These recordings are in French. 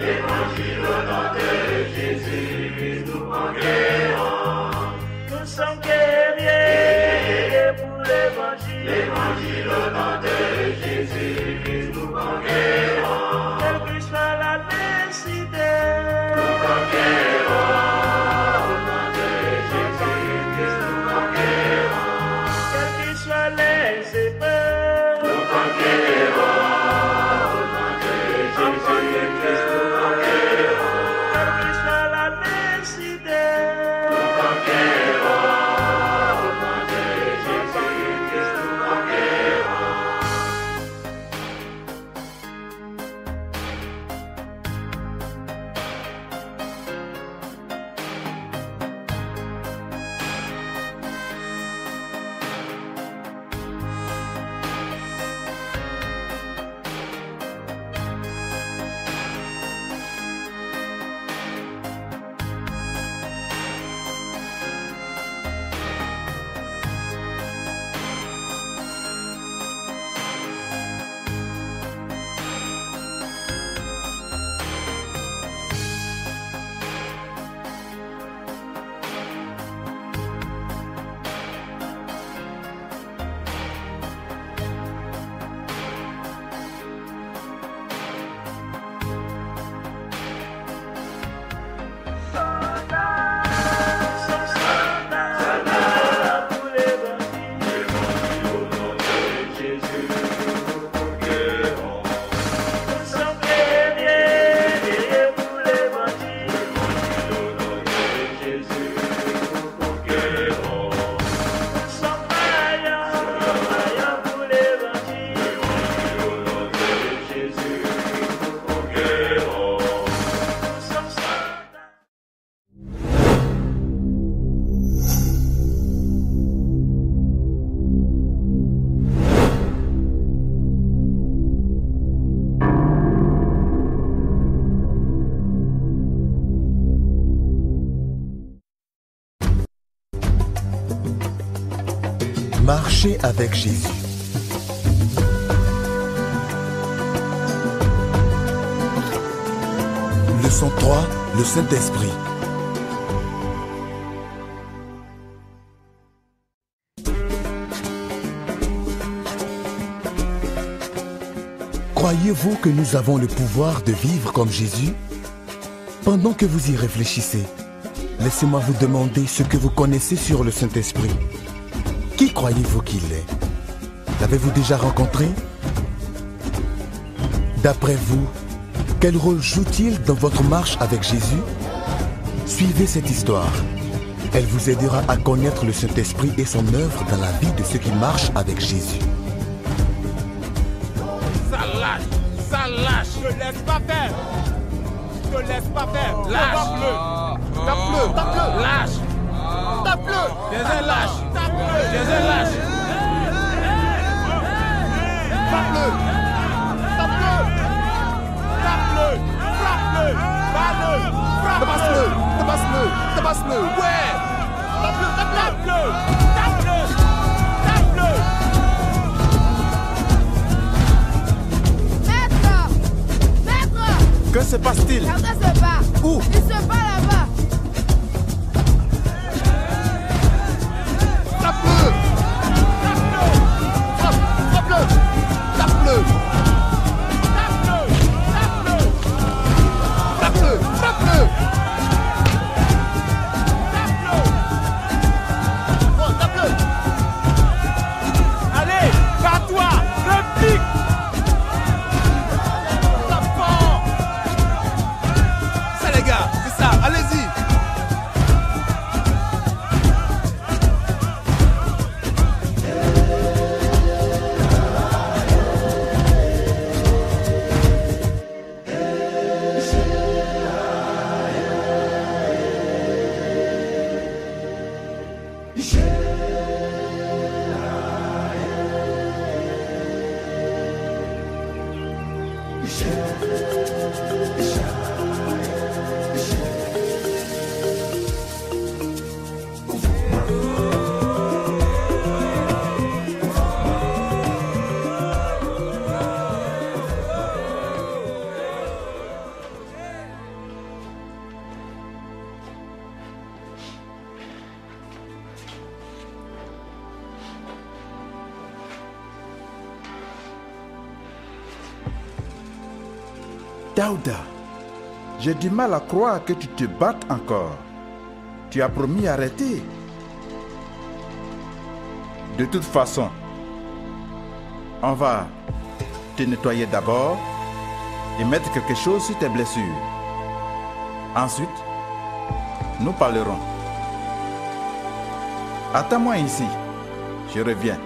L'évangile au nom de Jésus, nous conquérons. Nous sommes guerriers pour l'évangile. L'évangile au nom de Jésus, nous conquérons. Quelle que soit la nécessité, Nous conquérons. Au nom de Jésus, nous conquérons. quelles que soient les épreuves, Nous conquérons. Au nom de Jésus, nous conquérons. quelle que soit la nécessité, Nous conquérons. Au nom de Jésus, nous conquérons. soldats pour l'évangile. L'évangile au nom de Jésus, nous conquérons. Nous sommes guerriers pour l'évangile. L'évangile au nom de Jésus, nous conquérons. Nous sommes vaillants pour l'évangile. L'évangile au nom de Jésus, nous conquérons. Nous sommes soldats. Marcher avec Jésus. Leçon 3, le Saint-Esprit. Croyez-vous que nous avons le pouvoir de vivre comme Jésus? Pendant que vous y réfléchissez, laissez-moi vous demander ce que vous connaissez sur le Saint-Esprit. Qui croyez-vous qu'il est? L'avez-vous déjà rencontré? D'après vous, quel rôle joue-t-il dans votre marche avec Jésus? Suivez cette histoire. Elle vous aidera à connaître le Saint-Esprit et son œuvre dans la vie de ceux qui marchent avec Jésus. Ça lâche, ça lâche. Ne laisse pas faire. Ne laisse pas faire. Lâche. Tape-le. Tape-le. Tape-le. Lâche. Tape-le. Jésus lâche. Tape-le. Jésus lâche. Tape-le. Tape-le. Tape-le. Frappe-le. Bats-le. Frappe-le. Tapasse-le. Tapasse-le. Ouais. Tape-le. Tape-le. Tape-le. Tape-le. Maître! Que se passe-t-il? Quelqu'un se bat! Où? Il se bat là-bas! Tape-le. Tape-le. Frappe. Frappe-le. Tape-le. Tape-le. Tape-le. Frappe-le. Frappe-le. Tape-le. Bon, tape-le. Allez, bats-toi. Réplique. Tape fort. Ça les gars, c'est ça, allez-y. Daouda, j'ai du mal à croire que tu te battes encore. Tu as promis arrêter. De toute façon, on va te nettoyer d'abord et mettre quelque chose sur tes blessures. Ensuite, nous parlerons. Attends-moi ici. Je reviens.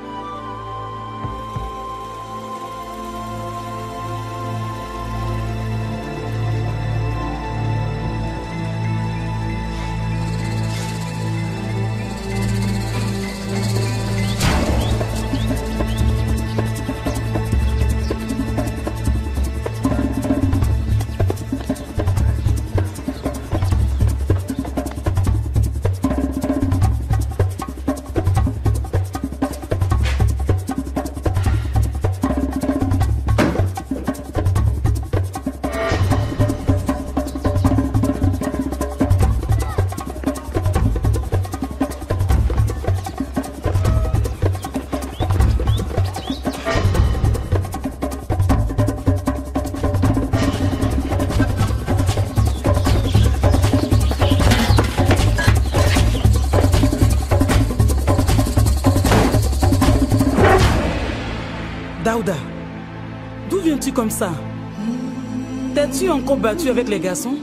Daouda, d'où viens-tu comme ça? T'es-tu encore battu avec les garçons?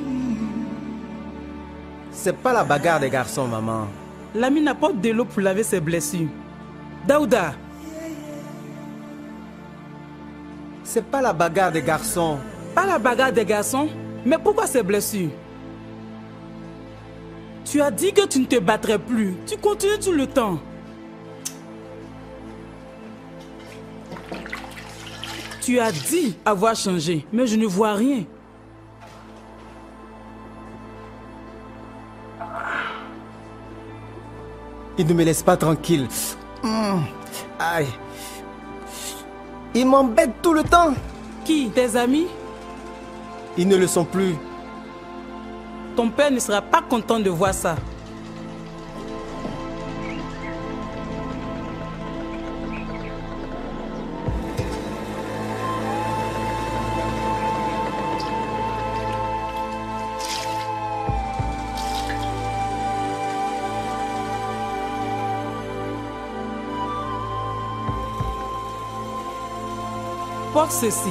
C'est pas la bagarre des garçons, maman. L'ami apporte de l'eau pour laver ses blessures. Daouda! C'est pas la bagarre des garçons. Pas la bagarre des garçons? Mais pourquoi ces blessures? Tu as dit que tu ne te battrais plus. Tu continues tout le temps. Tu as dit avoir changé, mais je ne vois rien. Il ne me laisse pas tranquille. Aïe. Il m'embête tout le temps. Qui? Tes amis? Ils ne le sont plus. Ton père ne sera pas content de voir ça. Porte ceci.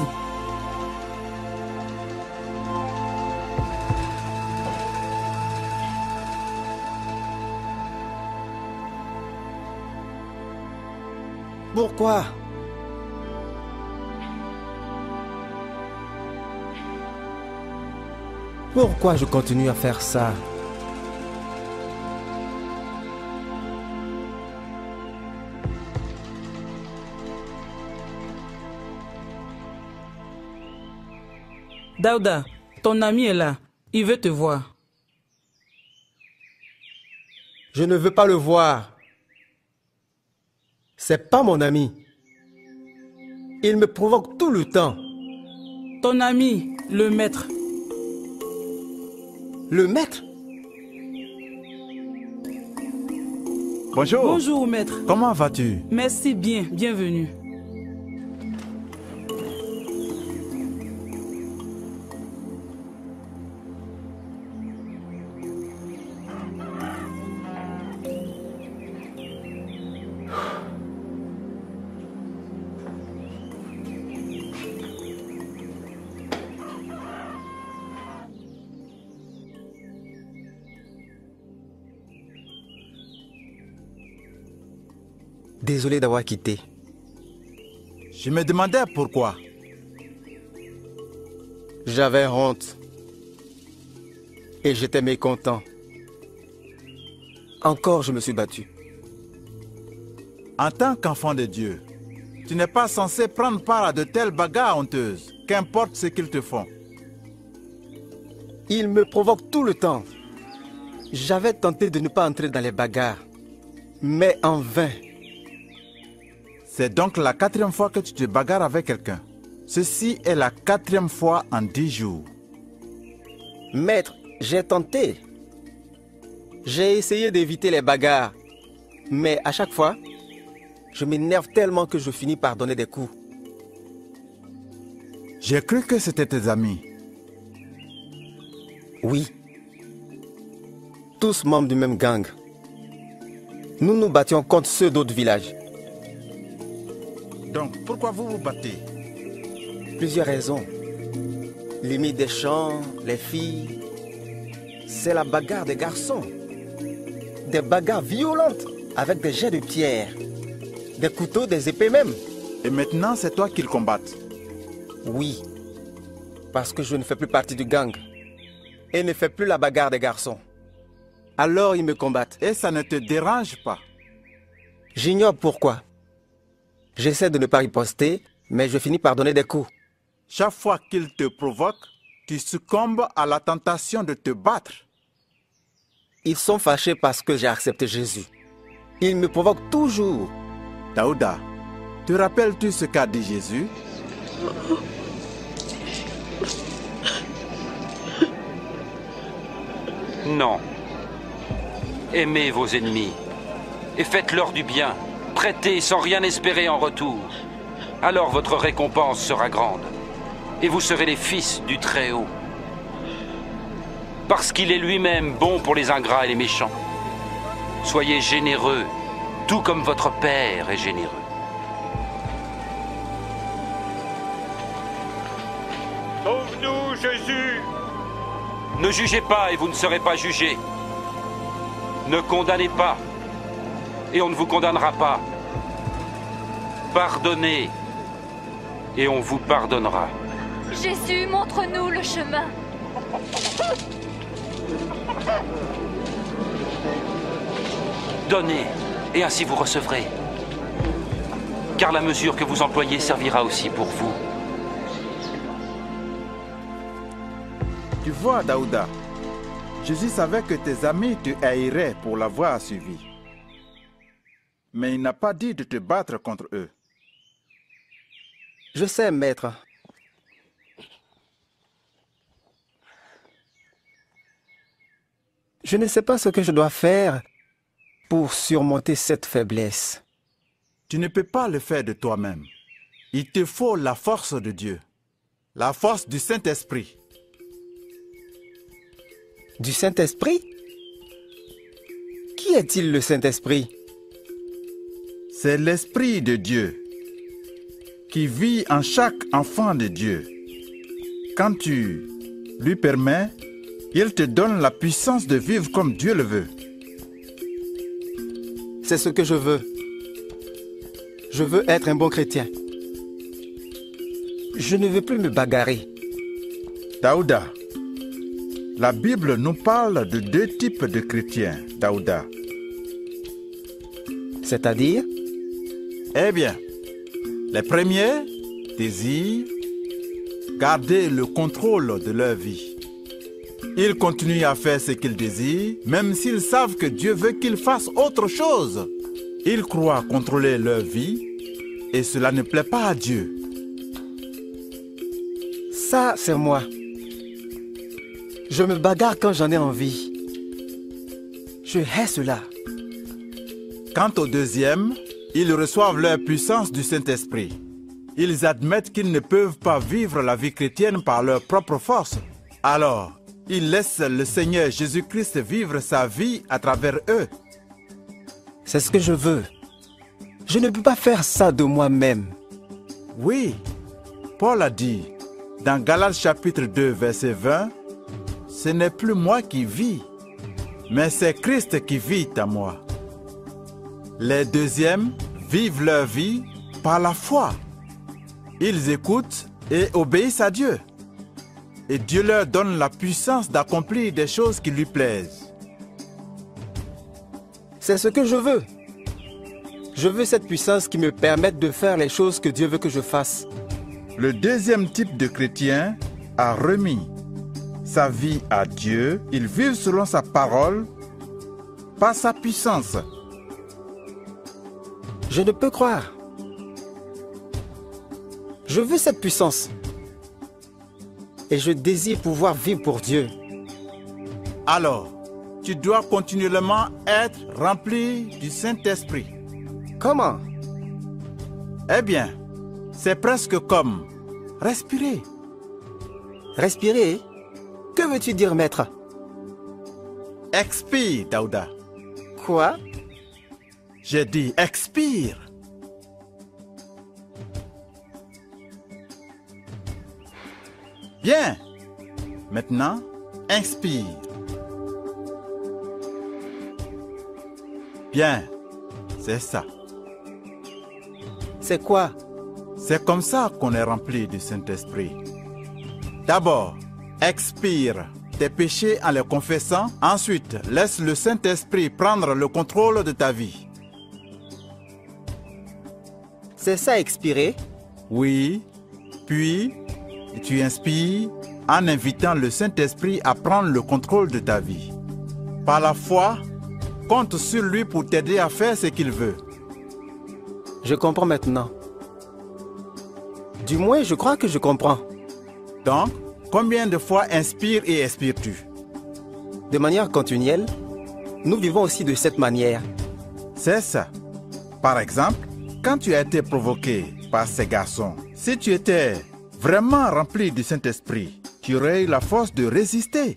Pourquoi? Pourquoi je continue à faire ça? Daouda, ton ami est là. Il veut te voir. Je ne veux pas le voir. C'est pas mon ami. Il me provoque tout le temps. Ton ami, le maître. Le maître? Bonjour. Bonjour, maître. Comment vas-tu? Merci bien, bienvenue. Désolé d'avoir quitté. Je me demandais pourquoi. J'avais honte. Et j'étais mécontent. Encore, je me suis battu. En tant qu'enfant de Dieu, tu n'es pas censé prendre part à de telles bagarres honteuses, qu'importe ce qu'ils te font. Il me provoque tout le temps. J'avais tenté de ne pas entrer dans les bagarres, mais en vain. C'est donc la 4e fois que tu te bagarres avec quelqu'un. Ceci est la 4e fois en 10 jours. Maître, j'ai tenté. J'ai essayé d'éviter les bagarres, mais à chaque fois, je m'énerve tellement que je finis par donner des coups. J'ai cru que c'était tes amis. Oui. Tous membres du même gang. Nous nous battions contre ceux d'autres villages. Donc, pourquoi vous vous battez? Plusieurs raisons. Limite des champs, les filles. C'est la bagarre des garçons. Des bagarres violentes avec des jets de pierre, des couteaux, des épées même. Et maintenant, c'est toi qu'ils combattent. Oui, parce que je ne fais plus partie du gang et ne fais plus la bagarre des garçons. Alors ils me combattent. Et ça ne te dérange pas? J'ignore pourquoi. J'essaie de ne pas riposter, mais je finis par donner des coups. Chaque fois qu'ils te provoquent, tu succombes à la tentation de te battre. Ils sont fâchés parce que j'ai accepté Jésus. Ils me provoquent toujours. Daouda, te rappelles-tu ce qu'a dit Jésus? Non. Aimez vos ennemis et faites-leur du bien. Prêtez sans rien espérer en retour. Alors votre récompense sera grande et vous serez les fils du Très-Haut. Parce qu'il est lui-même bon pour les ingrats et les méchants. Soyez généreux, tout comme votre Père est généreux. Sauve-nous, Jésus! Ne jugez pas et vous ne serez pas jugés. Ne condamnez pas et on ne vous condamnera pas. Pardonnez et on vous pardonnera. Jésus, montre-nous le chemin. Donnez et ainsi vous recevrez. Car la mesure que vous employez servira aussi pour vous. Tu vois, Daouda, Jésus savait que tes amis te haïraient pour l'avoir suivi. Mais il n'a pas dit de te battre contre eux. Je sais, maître. Je ne sais pas ce que je dois faire pour surmonter cette faiblesse. Tu ne peux pas le faire de toi-même. Il te faut la force de Dieu, la force du Saint-Esprit. Du Saint-Esprit? Qui est-il le Saint-Esprit? C'est l'Esprit de Dieu qui vit en chaque enfant de Dieu. Quand tu lui permets, il te donne la puissance de vivre comme Dieu le veut. C'est ce que je veux. Je veux être un bon chrétien. Je ne veux plus me bagarrer. Daouda, la Bible nous parle de deux types de chrétiens, Daouda. C'est-à-dire? Eh bien, les premiers désirent garder le contrôle de leur vie. Ils continuent à faire ce qu'ils désirent, même s'ils savent que Dieu veut qu'ils fassent autre chose. Ils croient contrôler leur vie et cela ne plaît pas à Dieu. Ça, c'est moi. Je me bagarre quand j'en ai envie. Je hais cela. Quant aux deuxièmes, ils reçoivent leur puissance du Saint-Esprit. Ils admettent qu'ils ne peuvent pas vivre la vie chrétienne par leur propre force. Alors, ils laissent le Seigneur Jésus-Christ vivre sa vie à travers eux. C'est ce que je veux. Je ne peux pas faire ça de moi-même. Oui, Paul a dit, dans Galates chapitre 2, verset 20, « Ce n'est plus moi qui vis, mais c'est Christ qui vit en moi. » Les deuxièmes vivent leur vie par la foi. Ils écoutent et obéissent à Dieu. Et Dieu leur donne la puissance d'accomplir des choses qui lui plaisent. C'est ce que je veux. Je veux cette puissance qui me permette de faire les choses que Dieu veut que je fasse. Le deuxième type de chrétien a remis sa vie à Dieu. Ils vivent selon sa parole, par sa puissance. Je ne peux croire. Je veux cette puissance. Et je désire pouvoir vivre pour Dieu. Alors, tu dois continuellement être rempli du Saint-Esprit. Comment? Eh bien, c'est presque comme respirer. Respirer? Que veux-tu dire, maître? Expire, Daouda. Quoi? J'ai dit expire. Bien. Maintenant, inspire. Bien. C'est ça. C'est quoi? C'est comme ça qu'on est rempli du Saint-Esprit. D'abord, expire tes péchés en les confessant. Ensuite, laisse le Saint-Esprit prendre le contrôle de ta vie. C'est ça, expirer? Oui. Puis, tu inspires en invitant le Saint-Esprit à prendre le contrôle de ta vie. Par la foi, compte sur lui pour t'aider à faire ce qu'il veut. Je comprends maintenant. Du moins, je crois que je comprends. Donc, combien de fois inspires et expires-tu? De manière continuelle, nous vivons aussi de cette manière. C'est ça. Par exemple, quand tu as été provoqué par ces garçons, si tu étais vraiment rempli du Saint-Esprit, tu aurais eu la force de résister.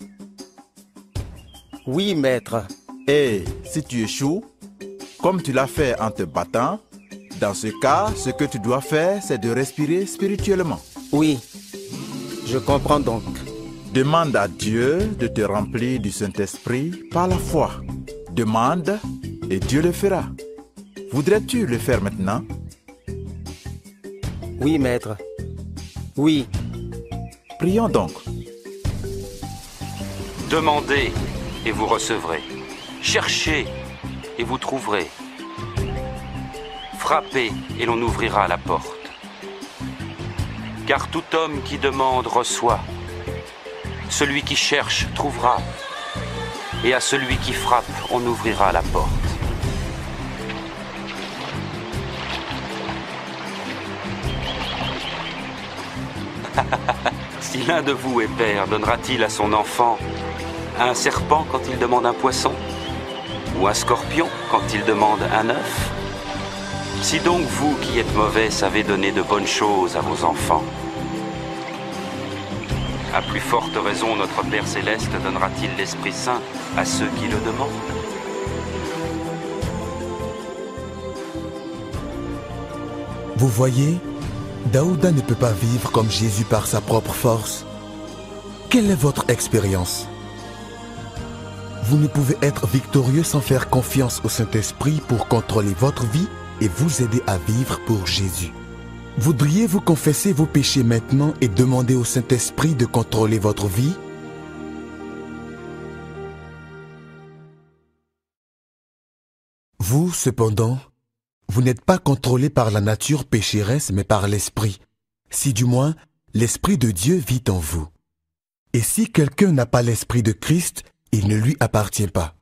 Oui, maître. Et si tu échoues, comme tu l'as fait en te battant, dans ce cas, ce que tu dois faire, c'est de respirer spirituellement. Oui, je comprends donc. Demande à Dieu de te remplir du Saint-Esprit par la foi. Demande et Dieu le fera. Voudrais-tu le faire maintenant? Oui, maître. Oui. Prions donc. Demandez et vous recevrez. Cherchez et vous trouverez. Frappez et l'on ouvrira la porte. Car tout homme qui demande reçoit. Celui qui cherche trouvera. Et à celui qui frappe, on ouvrira la porte. Si l'un de vous est père, donnera-t-il à son enfant un serpent quand il demande un poisson? Ou un scorpion quand il demande un œuf? Si donc vous qui êtes mauvais savez donner de bonnes choses à vos enfants, à plus forte raison notre Père Céleste donnera-t-il l'Esprit Saint à ceux qui le demandent? Vous voyez, Daouda ne peut pas vivre comme Jésus par sa propre force. Quelle est votre expérience? Vous ne pouvez être victorieux sans faire confiance au Saint-Esprit pour contrôler votre vie et vous aider à vivre pour Jésus. Voudriez-vous confesser vos péchés maintenant et demander au Saint-Esprit de contrôler votre vie? Vous, cependant, vous n'êtes pas contrôlé par la nature pécheresse, mais par l'Esprit, si du moins l'Esprit de Dieu vit en vous. Et si quelqu'un n'a pas l'Esprit de Christ, il ne lui appartient pas.